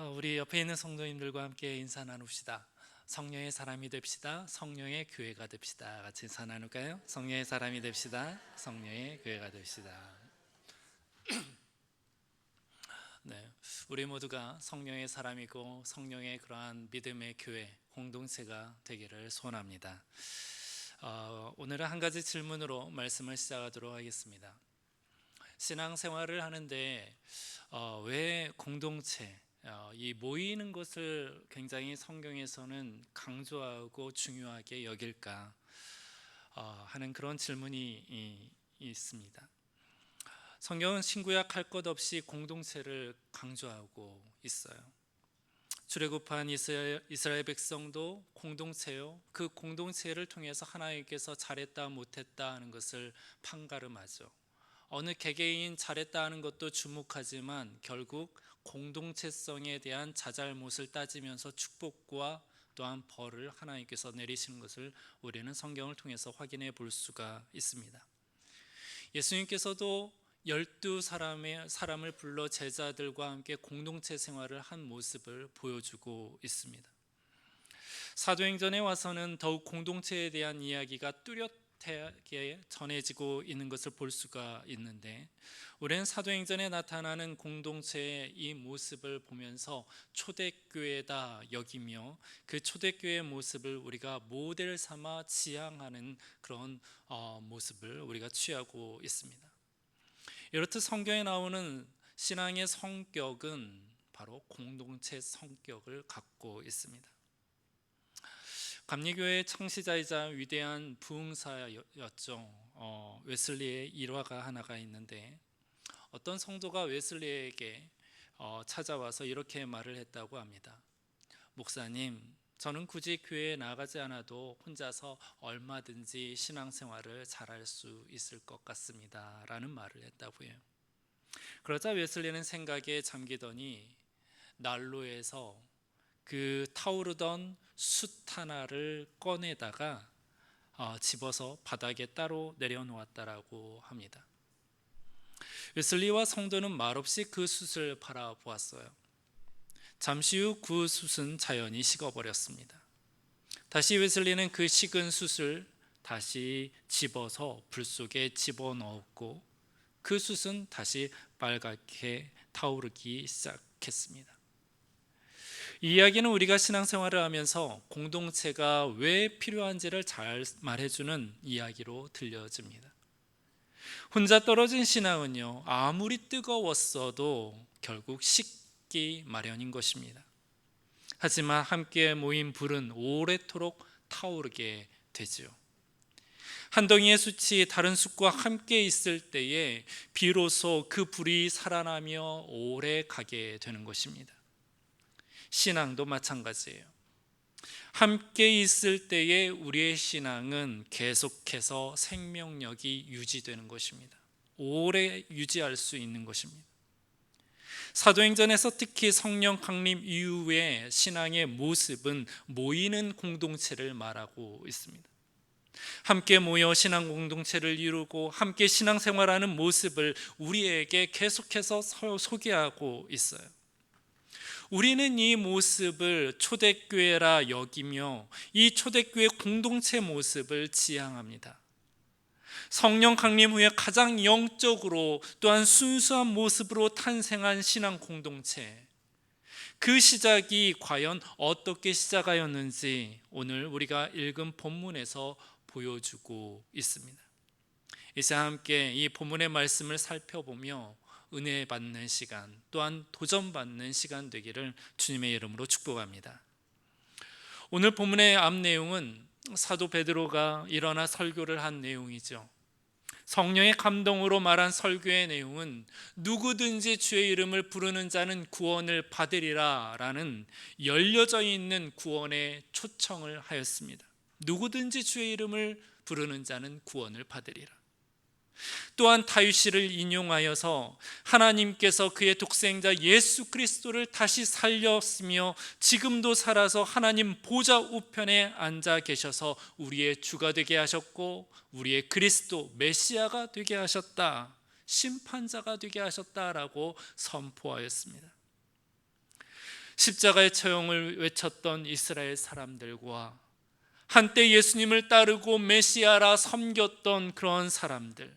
우리 옆에 있는 성도님들과 함께 인사 나눕시다. 성령의 사람이 됩시다. 성령의 교회가 됩시다. 같이 인사 나눌까요? 성령의 사람이 됩시다. 성령의 교회가 됩시다. 네, 우리 모두가 성령의 사람이고 성령의 그러한 믿음의 교회 공동체가 되기를 소원합니다. 오늘은 한 가지 질문으로 말씀을 시작하도록 하겠습니다. 신앙생활을 하는데 왜 공동체, 이 모이는 것을 굉장히 성경에서는 강조하고 중요하게 여길까 하는 그런 질문이 있습니다. 성경은 신구약 할 것 없이 공동체를 강조하고 있어요. 출애굽한 이스라엘 백성도 공동체요, 그 공동체를 통해서 하나님께서 잘했다 못했다 하는 것을 판가름하죠. 어느 개개인 잘했다 하는 것도 주목하지만 결국 공동체성에 대한 자잘못을 따지면서 축복과 또한 벌을 하나님께서 내리시는 것을 우리는 성경을 통해서 확인해 볼 수가 있습니다. 예수님께서도 12사람을 불러 제자들과 함께 공동체 생활을 한 모습을 보여주고 있습니다. 사도행전에 와서는 더욱 공동체에 대한 이야기가 뚜렷하게 전해지고 있는 것을 볼 수가 있는데, 우리는 사도행전에 나타나는 공동체의 이 모습을 보면서 초대교회다 여기며 그 초대교회의 모습을 우리가 모델 삼아 지향하는 그런 모습을 우리가 취하고 있습니다. 이렇듯 성경에 나오는 신앙의 성격은 바로 공동체 성격을 갖고 있습니다. 감리교회의 창시자이자 위대한 부흥사였죠. 웨슬리의 일화가 하나가 있는데, 어떤 성도가 웨슬리에게 찾아와서 이렇게 말을 했다고 합니다. 목사님, 저는 굳이 교회에 나가지 않아도 혼자서 얼마든지 신앙생활을 잘할 수 있을 것 같습니다 라는 말을 했다고 해요. 그러자 웨슬리는 생각에 잠기더니 난로에서 그 타오르던 숯 하나를 꺼내다가 집어서 바닥에 따로 내려놓았다라고 합니다. 웨슬리와 성도는 말없이 그 숯을 바라보았어요. 잠시 후 그 숯은 자연히 식어버렸습니다. 다시 웨슬리는 그 식은 숯을 다시 집어서 불 속에 집어넣었고 그 숯은 다시 빨갛게 타오르기 시작했습니다. 이 이야기는 우리가 신앙생활을 하면서 공동체가 왜 필요한지를 잘 말해주는 이야기로 들려집니다. 혼자 떨어진 신앙은요, 아무리 뜨거웠어도 결국 식기 마련인 것입니다. 하지만 함께 모인 불은 오래도록 타오르게 되지요. 한 덩이의 숯이 다른 숯과 함께 있을 때에 비로소 그 불이 살아나며 오래 가게 되는 것입니다. 신앙도 마찬가지예요. 함께 있을 때에 우리의 신앙은 계속해서 생명력이 유지되는 것입니다. 오래 유지할 수 있는 것입니다. 사도행전에서 특히 성령 강림 이후의 신앙의 모습은 모이는 공동체를 말하고 있습니다. 함께 모여 신앙 공동체를 이루고 함께 신앙생활하는 모습을 우리에게 계속해서 소개하고 있어요. 우리는 이 모습을 초대교회라 여기며 이 초대교회 공동체 모습을 지향합니다. 성령 강림 후에 가장 영적으로 또한 순수한 모습으로 탄생한 신앙 공동체, 그 시작이 과연 어떻게 시작하였는지 오늘 우리가 읽은 본문에서 보여주고 있습니다. 이제 함께 이 본문의 말씀을 살펴보며 은혜 받는 시간, 또한 도전받는 시간 되기를 주님의 이름으로 축복합니다. 오늘 본문의 앞 내용은 사도 베드로가 일어나 설교를 한 내용이죠. 성령의 감동으로 말한 설교의 내용은 누구든지 주의 이름을 부르는 자는 구원을 받으리라 라는 열려져 있는 구원의 초청을 하였습니다. 누구든지 주의 이름을 부르는 자는 구원을 받으리라. 또한 다윗시를 인용하여서 하나님께서 그의 독생자 예수 그리스도를 다시 살렸으며 지금도 살아서 하나님 보좌 우편에 앉아 계셔서 우리의 주가 되게 하셨고 우리의 그리스도 메시아가 되게 하셨다, 심판자가 되게 하셨다라고 선포하였습니다. 십자가의 처형을 외쳤던 이스라엘 사람들과 한때 예수님을 따르고 메시아라 섬겼던 그런 사람들,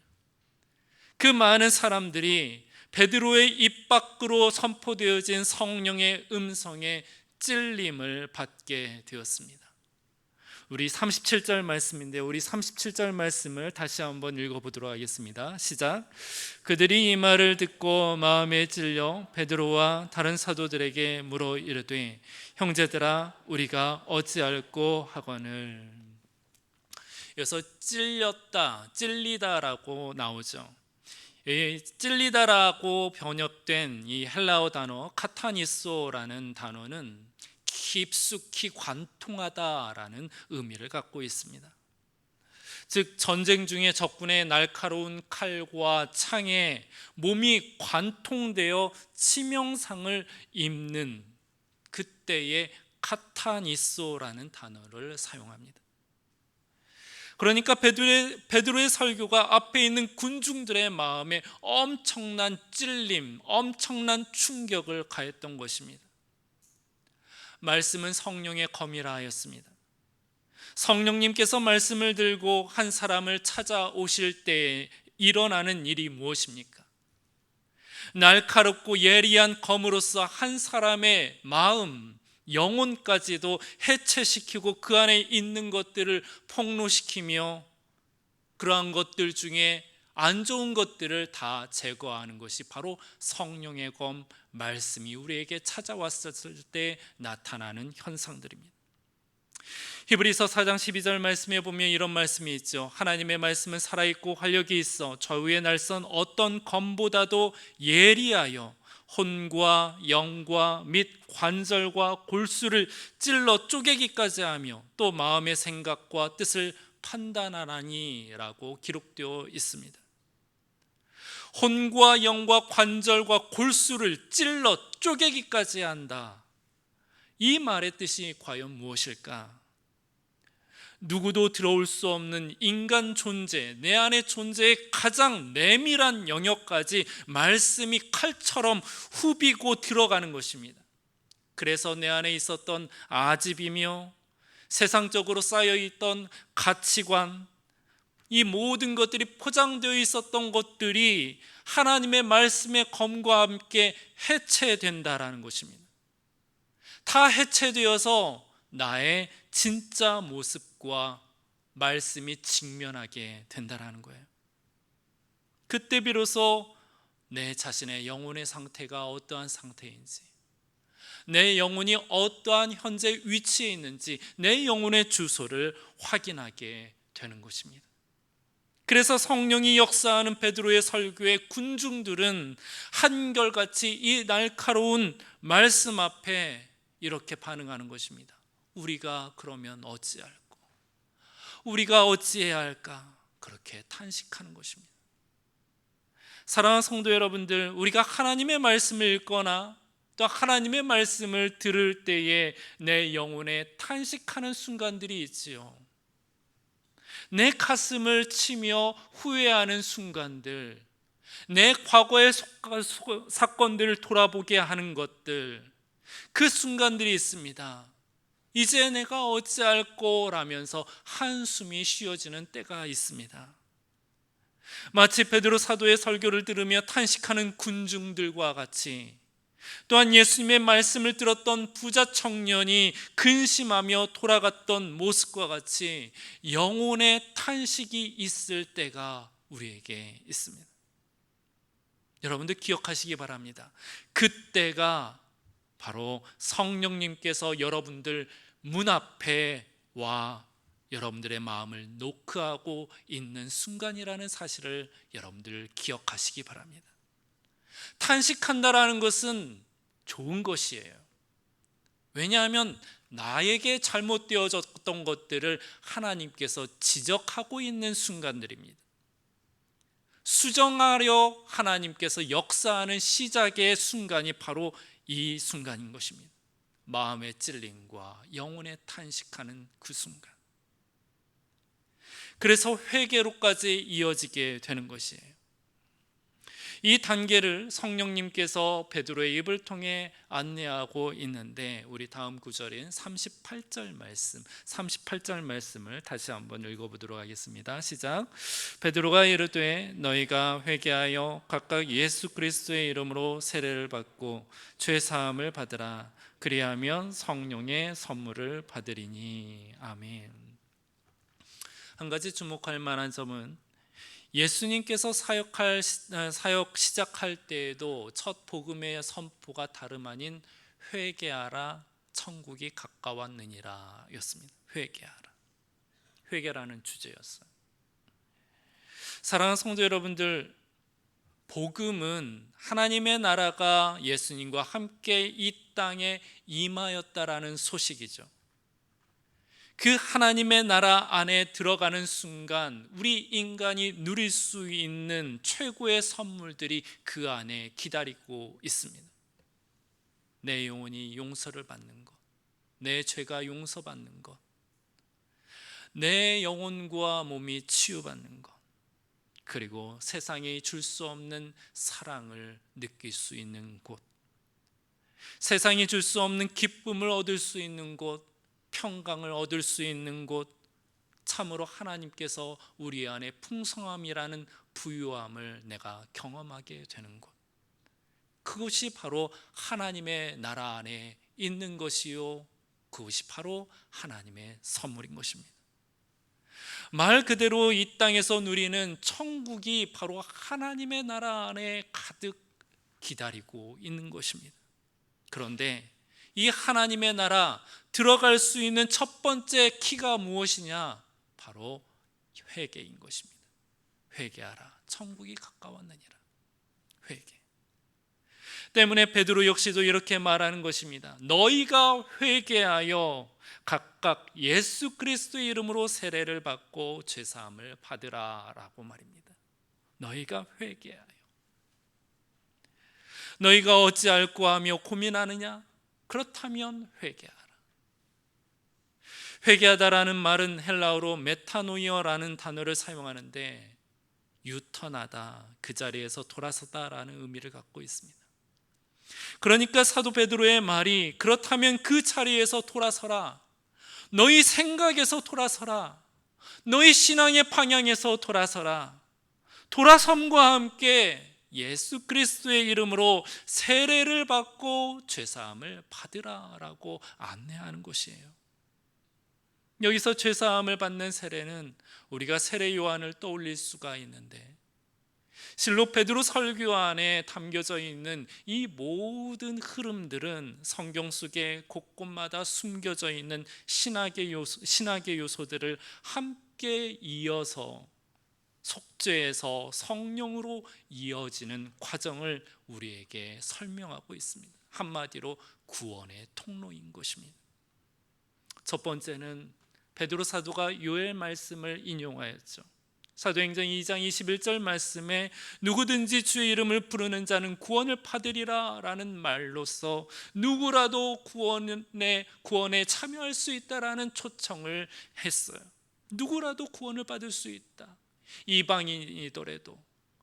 그 많은 사람들이 베드로의 입 밖으로 선포되어진 성령의 음성에 찔림을 받게 되었습니다. 우리 37절 말씀인데 우리 37절 말씀을 다시 한번 읽어보도록 하겠습니다. 시작. 그들이 이 말을 듣고 마음에 찔려 베드로와 다른 사도들에게 물어 이르되 형제들아 우리가 어찌할꼬 하거늘. 여기서 찔렸다, 찔리다라고 나오죠. 찔리다라고 번역된 이 헬라어 단어 카타니소라는 단어는 깊숙이 관통하다라는 의미를 갖고 있습니다. 즉 전쟁 중에 적군의 날카로운 칼과 창에 몸이 관통되어 치명상을 입는 그때의 카타니소라는 단어를 사용합니다. 그러니까 베드로의 설교가 앞에 있는 군중들의 마음에 엄청난 찔림, 엄청난 충격을 가했던 것입니다. 말씀은 성령의 검이라 하였습니다. 성령님께서 말씀을 들고 한 사람을 찾아오실 때에 일어나는 일이 무엇입니까? 날카롭고 예리한 검으로서 한 사람의 마음, 영혼까지도 해체시키고 그 안에 있는 것들을 폭로시키며 그러한 것들 중에 안 좋은 것들을 다 제거하는 것이 바로 성령의 검, 말씀이 우리에게 찾아왔을 때 나타나는 현상들입니다. 히브리서 4장 12절 말씀에 보면 이런 말씀이 있죠. 하나님의 말씀은 살아있고 활력이 있어 저위의 날선 어떤 검보다도 예리하여 혼과 영과 및 관절과 골수를 찔러 쪼개기까지 하며 또 마음의 생각과 뜻을 판단하나니 라고 기록되어 있습니다. 혼과 영과 관절과 골수를 찔러 쪼개기까지 한다. 이 말의 뜻이 과연 무엇일까? 누구도 들어올 수 없는 인간 존재, 내 안의 존재의 가장 내밀한 영역까지 말씀이 칼처럼 후비고 들어가는 것입니다. 그래서 내 안에 있었던 아집이며 세상적으로 쌓여있던 가치관, 이 모든 것들이 포장되어 있었던 것들이 하나님의 말씀의 검과 함께 해체된다라는 것입니다. 다 해체되어서 나의 진짜 모습과 말씀이 직면하게 된다라는 거예요. 그때 비로소 내 자신의 영혼의 상태가 어떠한 상태인지, 내 영혼이 어떠한 현재 위치에 있는지, 내 영혼의 주소를 확인하게 되는 것입니다. 그래서 성령이 역사하는 베드로의 설교의 군중들은 한결같이 이 날카로운 말씀 앞에 이렇게 반응하는 것입니다. 우리가 그러면 어찌할꼬? 우리가 어찌해야 할까? 그렇게 탄식하는 것입니다. 사랑하는 성도 여러분들, 우리가 하나님의 말씀을 읽거나 또 하나님의 말씀을 들을 때에 내 영혼에 탄식하는 순간들이 있지요. 내 가슴을 치며 후회하는 순간들, 내 과거의 사건들을 돌아보게 하는 것들, 그 순간들이 있습니다. 이제 내가 어찌할꼬 라면서 한숨이 쉬어지는 때가 있습니다. 마치 베드로 사도의 설교를 들으며 탄식하는 군중들과 같이, 또한 예수님의 말씀을 들었던 부자 청년이 근심하며 돌아갔던 모습과 같이 영혼의 탄식이 있을 때가 우리에게 있습니다. 여러분들 기억하시기 바랍니다. 그때가 바로 성령님께서 여러분들 문 앞에 와 여러분들의 마음을 노크하고 있는 순간이라는 사실을 여러분들 기억하시기 바랍니다. 탄식한다라는 것은 좋은 것이에요. 왜냐하면 나에게 잘못되어졌던 것들을 하나님께서 지적하고 있는 순간들입니다. 수정하려 하나님께서 역사하는 시작의 순간이 바로 이 순간인 것입니다. 마음의 찔림과 영혼의 탄식하는 그 순간. 그래서 회개로까지 이어지게 되는 것이에요. 이 단계를 성령님께서 베드로의 입을 통해 안내하고 있는데, 우리 다음 구절인 38절 말씀을 다시 한번 읽어보도록 하겠습니다. 시작. 베드로가 이르되 너희가 회개하여 각각 예수 그리스도의 이름으로 세례를 받고 죄 사함을 받으라. 그리하면 성령의 선물을 받으리니. 아멘. 한 가지 주목할 만한 점은, 예수님께서 사역 시작할 때에도 첫 복음의 선포가 다름 아닌 회개하라, 천국이 가까웠느니라 였습니다. 회개라는 주제였어요. 사랑하는 성도 여러분들, 복음은 하나님의 나라가 예수님과 함께 이 땅에 임하였다라는 소식이죠. 그 하나님의 나라 안에 들어가는 순간 우리 인간이 누릴 수 있는 최고의 선물들이 그 안에 기다리고 있습니다. 내 영혼이 용서를 받는 것, 내 죄가 용서받는 것, 내 영혼과 몸이 치유받는 것, 그리고 세상이 줄 수 없는 사랑을 느낄 수 있는 곳, 세상이 줄 수 없는 기쁨을 얻을 수 있는 곳, 평강을 얻을 수 있는 곳, 참으로 하나님께서 우리 안에 풍성함이라는 부유함을 내가 경험하게 되는 곳, 그것이 바로 하나님의 나라 안에 있는 것이요, 그것이 바로 하나님의 선물인 것입니다. 말 그대로 이 땅에서 누리는 천국이 바로 하나님의 나라 안에 가득 기다리고 있는 것입니다. 그런데 이 하나님의 나라 들어갈 수 있는 첫 번째 키가 무엇이냐? 바로 회개인 것입니다. 회개하라, 천국이 가까웠느니라. 회개 때문에 베드로 역시도 이렇게 말하는 것입니다. 너희가 회개하여 각각 예수 그리스도의 이름으로 세례를 받고 죄사함을 받으라 라고 말입니다. 너희가 회개하여. 너희가 어찌할꼬 하며 고민하느냐? 그렇다면 회개하라. 회개하다라는 말은 헬라어로 메타노이어라는 단어를 사용하는데, 유턴하다, 그 자리에서 돌아서다라는 의미를 갖고 있습니다. 그러니까 사도 베드로의 말이, 그렇다면 그 자리에서 돌아서라, 너희 생각에서 돌아서라, 너희 신앙의 방향에서 돌아서라, 돌아섬과 함께 예수 그리스도의 이름으로 세례를 받고 죄사함을 받으라라고 안내하는 것이에요. 여기서 죄사함을 받는 세례는 우리가 세례 요한을 떠올릴 수가 있는데, 실로 베드로 설교 안에 담겨져 있는 이 모든 흐름들은 성경 속에 곳곳마다 숨겨져 있는 신학의 요소들을 함께 이어서 속죄에서 성령으로 이어지는 과정을 우리에게 설명하고 있습니다. 한마디로 구원의 통로인 것입니다. 첫 번째는 베드로 사도가 요엘 말씀을 인용하였죠. 사도행전 2장 21절 말씀에 누구든지 주의 이름을 부르는 자는 구원을 받으리라 라는 말로써 누구라도 구원에 참여할 수 있다라는 초청을 했어요. 누구라도 구원을 받을 수 있다. 이방인이더라도,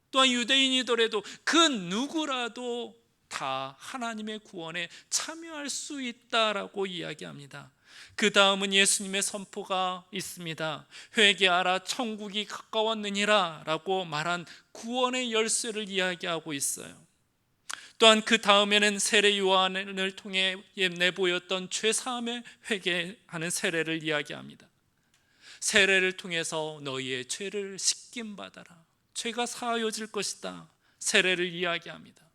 또한 유대인이더라도, 그 누구라도 다 하나님의 구원에 참여할 수 있다라고 이야기합니다. 그 다음은 예수님의 선포가 있습니다. 회개하라, 천국이 가까웠느니라 라고 말한 구원의 열쇠를 이야기하고 있어요. 또한 그 다음에는 세례 요한을 통해 내보였던 죄사함에 회개하는 세례를 이야기합니다. 세례를 통해서 너희의 죄를 씻김 받아라, 죄가 사하여질 것이다, 세례를 이야기합니다.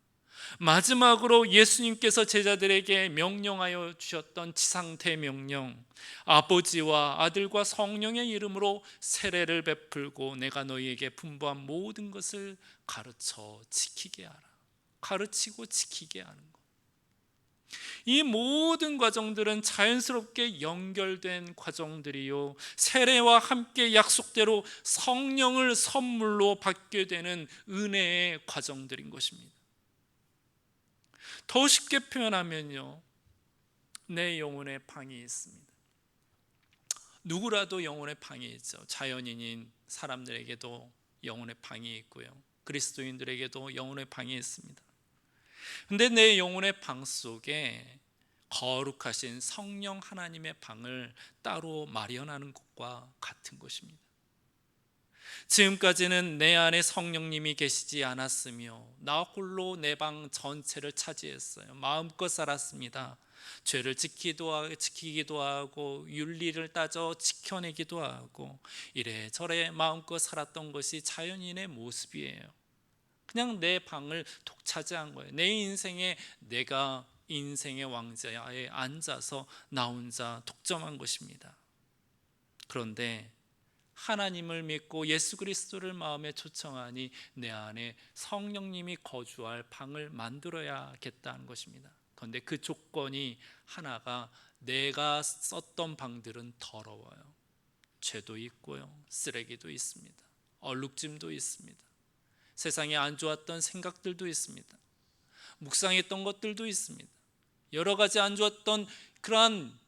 마지막으로 예수님께서 제자들에게 명령하여 주셨던 지상대명령, 아버지와 아들과 성령의 이름으로 세례를 베풀고 내가 너희에게 분부한 모든 것을 가르쳐 지키게 하라. 가르치고 지키게 하는 것. 이 모든 과정들은 자연스럽게 연결된 과정들이요, 세례와 함께 약속대로 성령을 선물로 받게 되는 은혜의 과정들인 것입니다. 더 쉽게 표현하면요, 내 영혼에 방이 있습니다. 누구라도 영혼에 방이 있죠. 자연인인 사람들에게도 영혼에 방이 있고요, 그리스도인들에게도 영혼의 방이 있습니다. 근데 내 영혼의 방 속에 거룩하신 성령 하나님의 방을 따로 마련하는 것과 같은 것입니다. 지금까지는 내 안에 성령님이 계시지 않았으며 나 홀로 내 방 전체를 차지했어요. 마음껏 살았습니다. 죄를 지키기도 하고 윤리를 따져 지켜내기도 하고 이래저래 마음껏 살았던 것이 자연인의 모습이에요. 그냥 내 방을 독차지한 거예요. 내 인생에 내가 인생의 왕자에 앉아서 나 혼자 독점한 것입니다. 그런데 하나님을 믿고 예수 그리스도를 마음에 초청하니 내 안에 성령님이 거주할 방을 만들어야겠다는 것입니다. 그런데 그 조건이 하나가, 내가 썼던 방들은 더러워요. 죄도 있고요, 쓰레기도 있습니다. 얼룩짐도 있습니다. 세상에 안 좋았던 생각들도 있습니다. 묵상했던 것들도 있습니다. 여러 가지 안 좋았던 그러한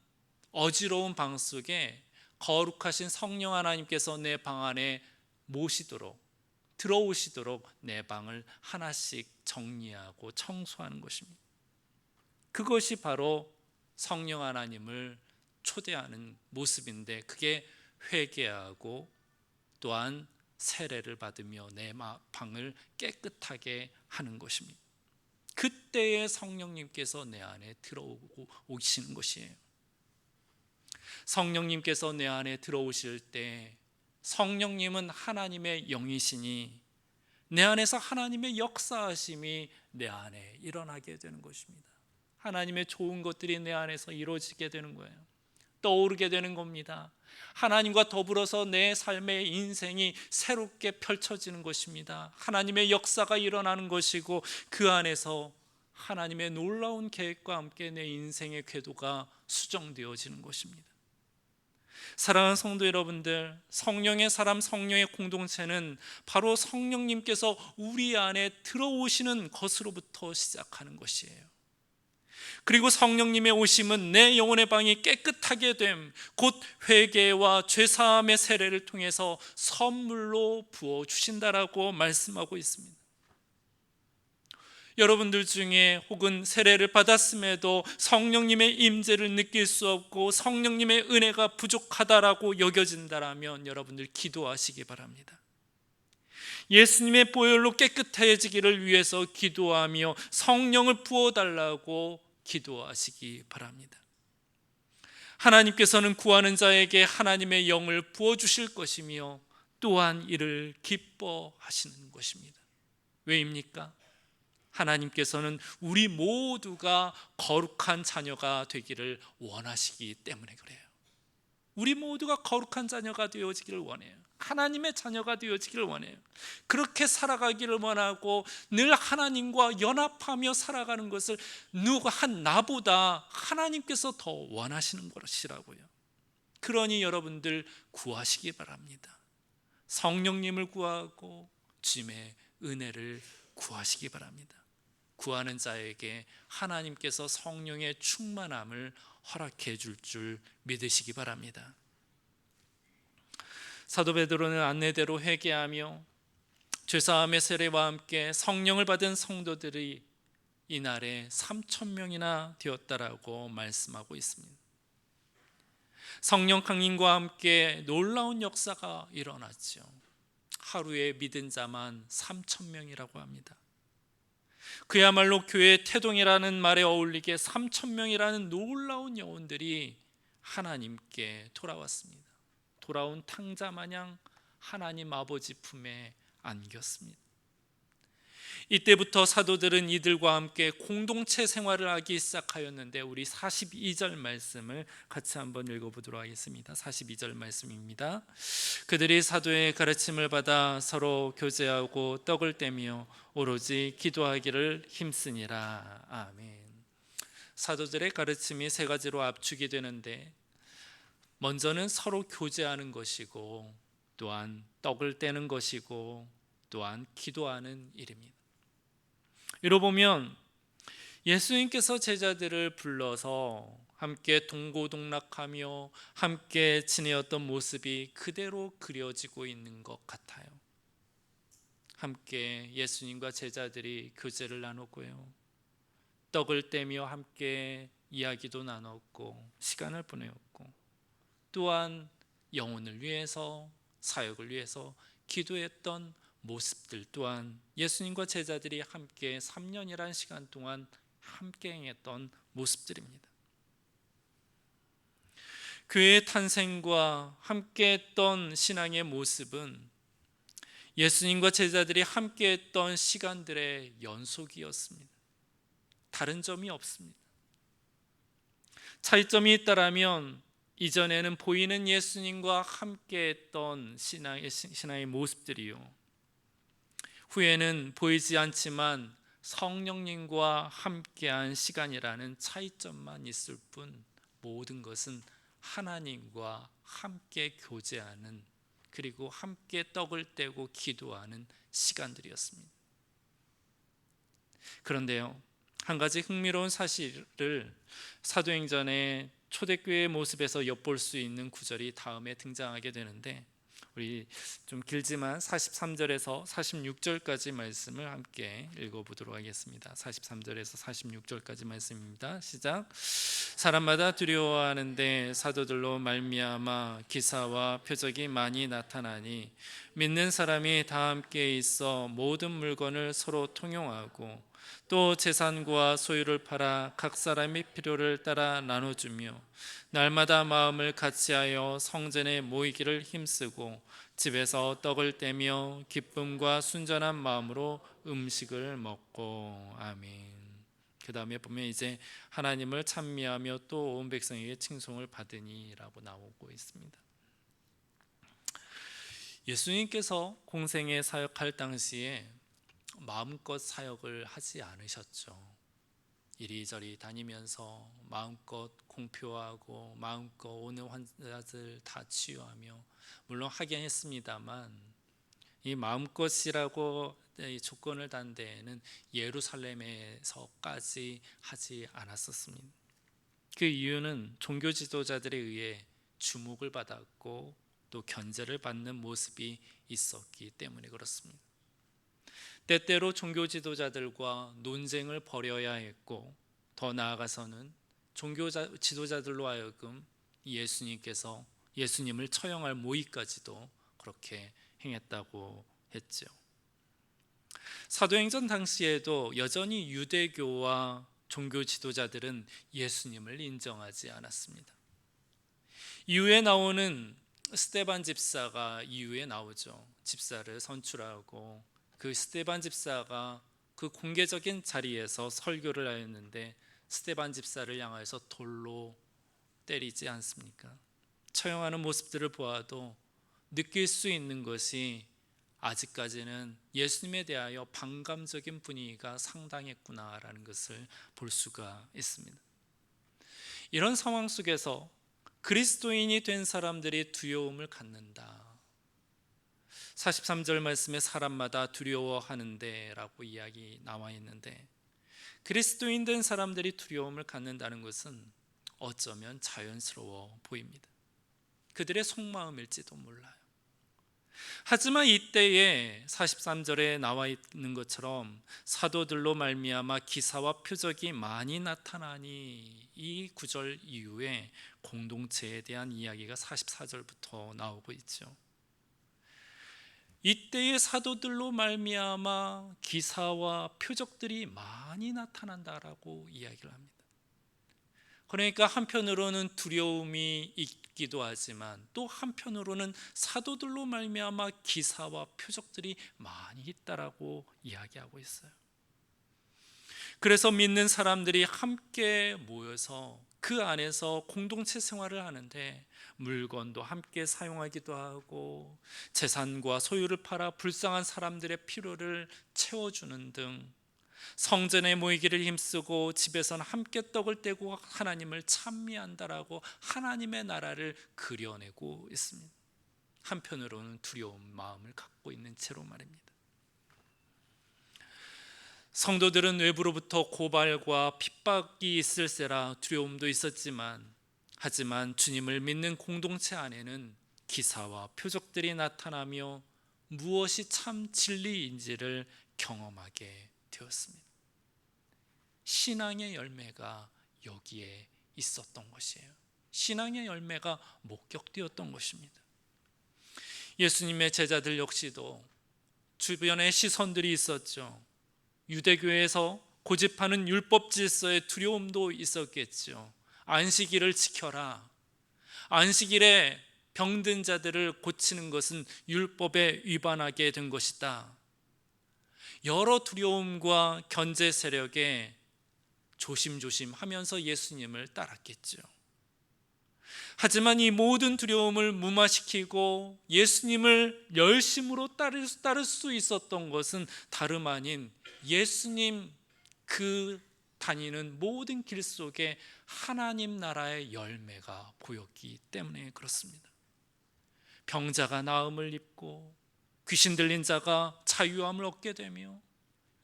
어지러운 방 속에 거룩하신 성령 하나님께서 내 방 안에 들어오시도록 내 방을 하나씩 정리하고 청소하는 것입니다. 그것이 바로 성령 하나님을 초대하는 모습인데, 그게 회개하고 또한 세례를 받으며 내 방을 깨끗하게 하는 것입니다. 그때에 성령님께서 내 안에 들어오시는 것이에요. 성령님께서 내 안에 들어오실 때, 성령님은 하나님의 영이시니 내 안에서 하나님의 역사하심이 내 안에 일어나게 되는 것입니다. 하나님의 좋은 것들이 내 안에서 이루어지게 되는 거예요. 떠오르게 되는 겁니다. 하나님과 더불어서 내 삶의 인생이 새롭게 펼쳐지는 것입니다. 하나님의 역사가 일어나는 것이고, 그 안에서 하나님의 놀라운 계획과 함께 내 인생의 궤도가 수정되어지는 것입니다. 사랑하는 성도 여러분들, 성령의 사람, 성령의 공동체는 바로 성령님께서 우리 안에 들어오시는 것으로부터 시작하는 것이에요. 그리고 성령님의 오심은 내 영혼의 방이 깨끗하게 됨, 곧 회개와 죄사함의 세례를 통해서 선물로 부어주신다라고 말씀하고 있습니다. 여러분들 중에 혹은 세례를 받았음에도 성령님의 임재를 느낄 수 없고 성령님의 은혜가 부족하다라고 여겨진다라면 여러분들 기도하시기 바랍니다. 예수님의 보혈로 깨끗해지기를 위해서 기도하며 성령을 부어달라고 기도하시기 바랍니다. 하나님께서는 구하는 자에게 하나님의 영을 부어주실 것이며 또한 이를 기뻐하시는 것입니다. 왜입니까? 하나님께서는 우리 모두가 거룩한 자녀가 되기를 원하시기 때문에 그래요. 우리 모두가 거룩한 자녀가 되어지기를 원해요. 하나님의 자녀가 되어지기를 원해요. 그렇게 살아가기를 원하고 늘 하나님과 연합하며 살아가는 것을 나보다 하나님께서 더 원하시는 것이라고요. 그러니 여러분들 구하시기 바랍니다. 성령님을 구하고 주님의 은혜를 구하시기 바랍니다. 구하는 자에게 하나님께서 성령의 충만함을 허락해 줄 믿으시기 바랍니다. 사도 베드로는 안내대로 회개하며 죄사함의 세례와 함께 성령을 받은 성도들이 이날에 3,000명이나 되었다라고 말씀하고 있습니다. 성령 강림과 함께 놀라운 역사가 일어났죠. 하루에 믿은 자만 3,000명이라고 합니다. 그야말로 교회의 태동이라는 말에 어울리게 3,000명이라는 놀라운 영혼들이 하나님께 돌아왔습니다. 돌아온 탕자 마냥 하나님 아버지 품에 안겼습니다. 이때부터 사도들은 이들과 함께 공동체 생활을 하기 시작하였는데, 우리 42절 말씀을 같이 한번 읽어보도록 하겠습니다. 42절 말씀입니다. 그들이 사도의 가르침을 받아 서로 교제하고 떡을 떼며 오로지 기도하기를 힘쓰니라. 아멘. 사도들의 가르침이 세 가지로 압축이 되는데, 먼저는 서로 교제하는 것이고, 또한 떡을 떼는 것이고, 또한 기도하는 일입니다. 이로 보면 예수님께서 제자들을 불러서 함께 동고동락하며 함께 지내었던 모습이 그대로 그려지고 있는 것 같아요. 함께 예수님과 제자들이 교제를 나눴고요, 떡을 떼며 함께 이야기도 나눴고 시간을 보내었고, 또한 영혼을 위해서, 사역을 위해서 기도했던 모습들 또한 예수님과 제자들이 함께 3년이라는 시간 동안 함께 행했던 모습들입니다. 그의 탄생과 함께 했던 신앙의 모습은 예수님과 제자들이 함께 했던 시간들의 연속이었습니다. 다른 점이 없습니다. 차이점이 있다라면 이전에는 보이는 예수님과 함께 했던 신앙의 모습들이요, 후에는 보이지 않지만 성령님과 함께한 시간이라는 차이점만 있을 뿐, 모든 것은 하나님과 함께 교제하는, 그리고 함께 떡을 떼고 기도하는 시간들이었습니다. 그런데요, 한 가지 흥미로운 사실을 사도행전의 초대교회의 모습에서 엿볼 수 있는 구절이 다음에 등장하게 되는데, 우리 좀 길지만 43절에서 46절까지 말씀을 함께 읽어보도록 하겠습니다. 43절에서 46절까지 말씀입니다. 시작. 사람마다 두려워하는데 사도들로 말미암아 기사와 표적이 많이 나타나니 믿는 사람이 다 함께 있어 모든 물건을 서로 통용하고 또 재산과 소유를 팔아 각 사람의 필요를 따라 나눠주며 날마다 마음을 같이하여 성전에 모이기를 힘쓰고 집에서 떡을 떼며 기쁨과 순전한 마음으로 음식을 먹고. 아멘. 그 다음에 보면 이제 하나님을 찬미하며 또 온 백성에게 칭송을 받으니라고 나오고 있습니다. 예수님께서 공생에 사역할 당시에 마음껏 사역을 하지 않으셨죠. 이리저리 다니면서 마음껏 공표하고 마음껏 오는 환자들 다 치유하며, 물론 하긴 했습니다만 이 마음껏이라고 조건을 단 데에는 예루살렘에서까지 하지 않았었습니다. 그 이유는 종교 지도자들에 의해 주목을 받았고 또 견제를 받는 모습이 있었기 때문에 그렇습니다. 때때로 종교 지도자들과 논쟁을 벌여야 했고, 더 나아가서는 종교 지도자들로 하여금 예수님을 처형할 모의까지도 그렇게 행했다고 했죠. 사도행전 당시에도 여전히 유대교와 종교 지도자들은 예수님을 인정하지 않았습니다. 이후에 나오는 스데반 집사가 이후에 나오죠. 집사를 선출하고 그 스데반 집사가 그 공개적인 자리에서 설교를 하였는데 스데반 집사를 향해서 돌로 때리지 않습니까? 처형하는 모습들을 보아도 느낄 수 있는 것이 아직까지는 예수님에 대하여 반감적인 분위기가 상당했구나라는 것을 볼 수가 있습니다. 이런 상황 속에서 그리스도인이 된 사람들이 두려움을 갖는다. 43절 말씀에 사람마다 두려워하는데 라고 이야기 나와 있는데, 그리스도인 된 사람들이 두려움을 갖는다는 것은 어쩌면 자연스러워 보입니다. 그들의 속마음일지도 몰라요. 하지만 이때에 43절에 나와 있는 것처럼 사도들로 말미암아 기사와 표적이 많이 나타나니, 이 구절 이후에 공동체에 대한 이야기가 44절부터 나오고 있죠. 이때의 사도들로 말미암아 기사와 표적들이 많이 나타난다라고 이야기를 합니다. 그러니까 한편으로는 두려움이 있기도 하지만 또 한편으로는 사도들로 말미암아 기사와 표적들이 많이 있다라고 이야기하고 있어요. 그래서 믿는 사람들이 함께 모여서 그 안에서 공동체 생활을 하는데 물건도 함께 사용하기도 하고 재산과 소유를 팔아 불쌍한 사람들의 필요를 채워주는 등 성전에 모이기를 힘쓰고 집에서는 함께 떡을 떼고 하나님을 찬미한다라고 하나님의 나라를 그려내고 있습니다. 한편으로는 두려운 마음을 갖고 있는 채로 말입니다. 성도들은 외부로부터 고발과 핍박이 있을세라 두려움도 있었지만, 하지만 주님을 믿는 공동체 안에는 기사와 표적들이 나타나며 무엇이 참 진리인지를 경험하게 되었습니다. 신앙의 열매가 여기에 있었던 것이에요. 신앙의 열매가 목격되었던 것입니다. 예수님의 제자들 역시도 주변에 시선들이 있었죠. 유대교에서 고집하는 율법 질서의 두려움도 있었겠죠. 안식일을 지켜라. 안식일에 병든 자들을 고치는 것은 율법에 위반하게 된 것이다. 여러 두려움과 견제 세력에 조심조심 하면서 예수님을 따랐겠죠. 하지만 이 모든 두려움을 무마시키고 예수님을 열심으로 따를 수 있었던 것은 다름 아닌 예수님 그 다니는 모든 길 속에 하나님 나라의 열매가 보였기 때문에 그렇습니다. 병자가 나음을 입고 귀신 들린 자가 자유함을 얻게 되며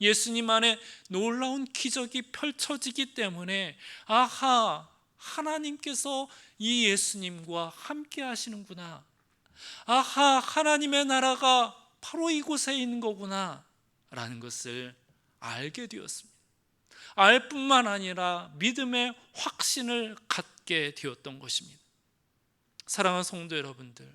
예수님 안에 놀라운 기적이 펼쳐지기 때문에 아하, 하나님께서 이 예수님과 함께 하시는구나. 아하, 하나님의 나라가 바로 이곳에 있는 거구나 라는 것을 알게 되었습니다. 알 뿐만 아니라 믿음의 확신을 갖게 되었던 것입니다. 사랑하는 성도 여러분들,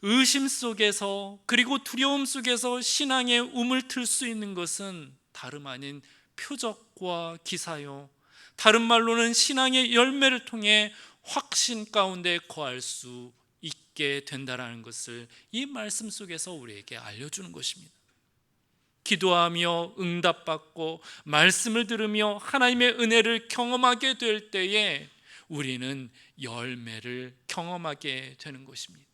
의심 속에서 그리고 두려움 속에서 신앙의 움을 틀 수 있는 것은 다름 아닌 표적과 기사요, 다른 말로는 신앙의 열매를 통해 확신 가운데 거할 수 있게 된다는 것을 이 말씀 속에서 우리에게 알려주는 것입니다. 기도하며 응답받고 말씀을 들으며 하나님의 은혜를 경험하게 될 때에 우리는 열매를 경험하게 되는 것입니다.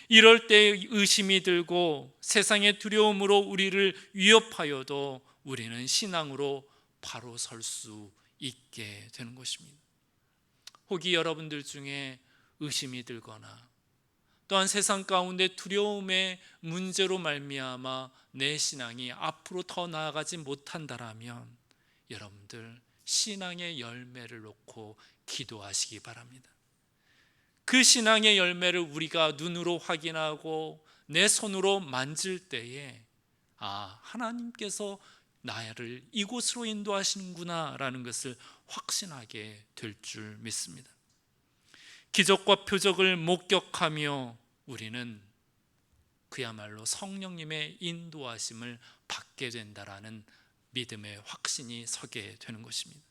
이럴 때 의심이 들고 세상의 두려움으로 우리를 위협하여도 우리는 신앙으로 바로 설 수 있게 되는 것입니다. 혹이 여러분들 중에 의심이 들거나 또한 세상 가운데 두려움의 문제로 말미암아 내 신앙이 앞으로 더 나아가지 못한다라면 여러분들 신앙의 열매를 놓고 기도하시기 바랍니다. 그 신앙의 열매를 우리가 눈으로 확인하고 내 손으로 만질 때에 하나님께서 나를 이곳으로 인도하시는구나 라는 것을 확신하게 될 줄 믿습니다. 기적과 표적을 목격하며 우리는 그야말로 성령님의 인도하심을 받게 된다라는 믿음의 확신이 서게 되는 것입니다.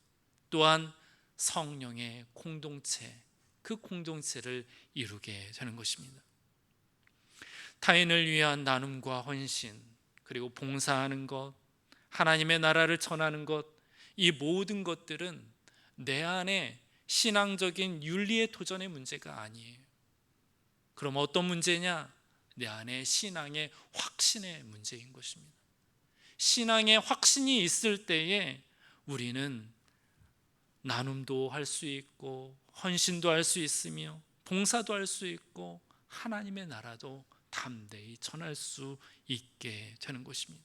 또한 성령의 공동체, 그 공동체를 이루게 되는 것입니다. 타인을 위한 나눔과 헌신, 그리고 봉사하는 것, 하나님의 나라를 전하는 것, 이 모든 것들은 내 안에 신앙적인 윤리의 도전의 문제가 아니에요. 그럼 어떤 문제냐? 내 안에 신앙의 확신의 문제인 것입니다. 신앙의 확신이 있을 때에 우리는 나눔도 할 수 있고 헌신도 할 수 있으며 봉사도 할 수 있고 하나님의 나라도 담대히 전할 수 있게 되는 것입니다.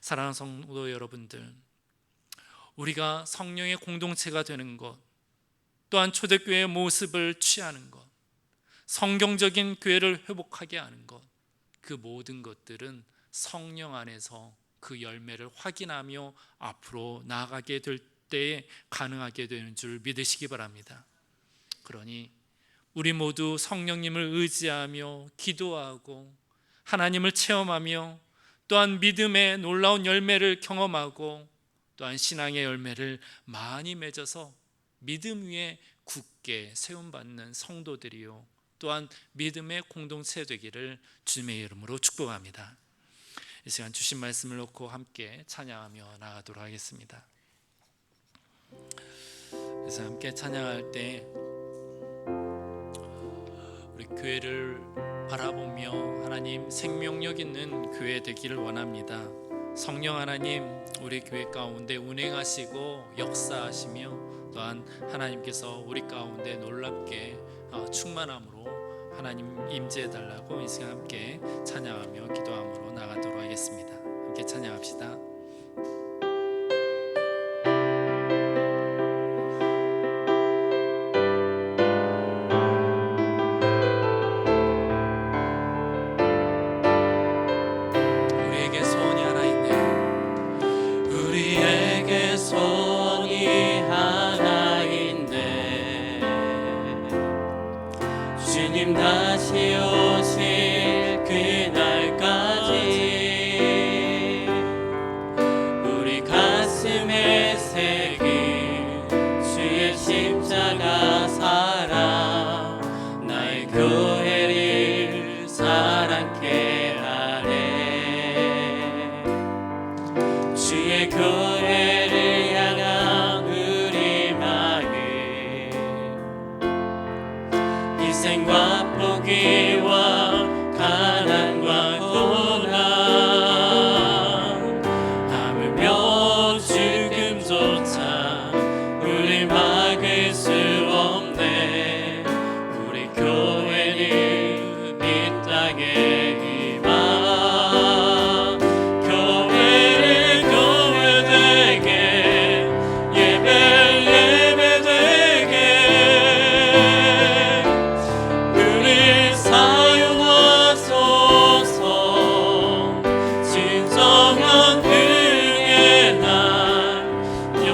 사랑하는 성도 여러분들, 우리가 성령의 공동체가 되는 것, 또한 초대교회의 모습을 취하는 것, 성경적인 교회를 회복하게 하는 것, 그 모든 것들은 성령 안에서 그 열매를 확인하며 앞으로 나아가게 될 때에 가능하게 되는 줄 믿으시기 바랍니다. 그러니 우리 모두 성령님을 의지하며 기도하고 하나님을 체험하며 또한 믿음의 놀라운 열매를 경험하고 또한 신앙의 열매를 많이 맺어서 믿음 위에 굳게 세움받는 성도들이요, 또한 믿음의 공동체 되기를 주님의 이름으로 축복합니다. 이 시간 주신 말씀을 놓고 함께 찬양하며 나가도록 하겠습니다. 그래서 함께 찬양할 때 우리 교회를 바라보며 하나님 생명력 있는 교회 되기를 원합니다. 성령 하나님, 우리 교회 가운데 운행하시고 역사하시며 또한 하나님께서 우리 가운데 놀랍게 충만함으로 하나님 임재해 달라고 이 시간 함께 찬양하며 기도함으로 나가도록 하겠습니다. 함께 찬양합시다.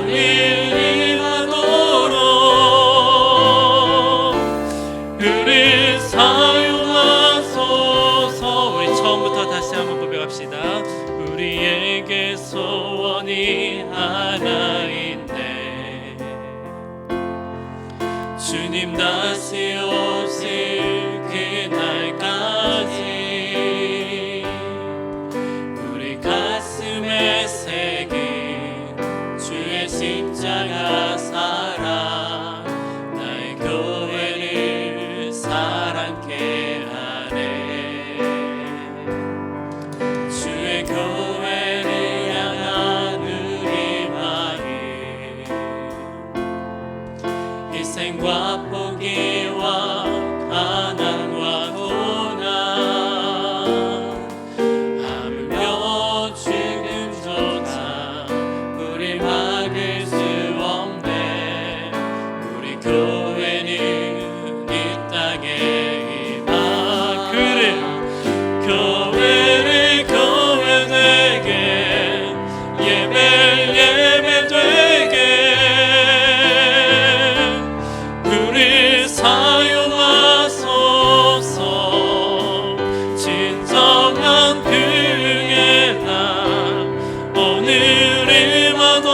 오늘 임하도록 그를 사용하소서. 우리 처음부터 다시 한번 고백합시다. 우리에게 소원이 하나 있네. 주님 다시 오실 그날까지 우리 가슴에 새긴 주의 십자가 사랑 나의 교회를 사랑케 하네. 주의 교회를 향한 우리 마음 희생과 포기와 가난과 고난 하물며 죽음조차 우리 막을 수 없네. 우리 교회는 이 땅에 임하 그를 교회를 교회 되게 예배 되게 우리 사용하소서. 진정한 그의 날 오늘 임하도록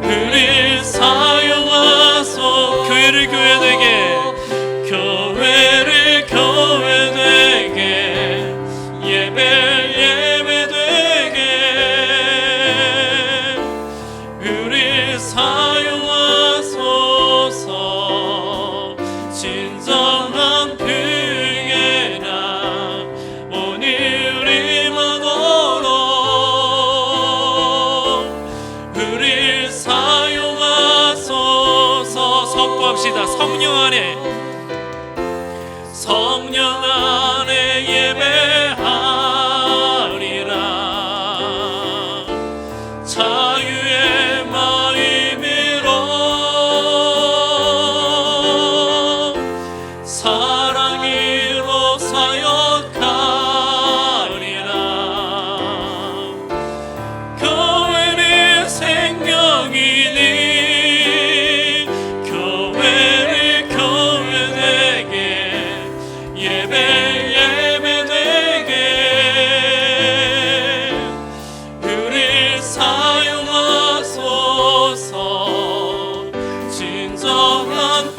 우리 사용하소서. 교회를 교회 되게 교회를 교회 되게 예배 되게 우리 사용하소서. 진정한 그의 날 오늘 임하도록 우리 사용하소서. 선포합시다. 성령 안에 예배하리라. 자유의 마음으로 사랑으로 사역하리라. 교회는 생명이니 교회를 교회 되게 예배 되게 우리 사용하소서. 진정한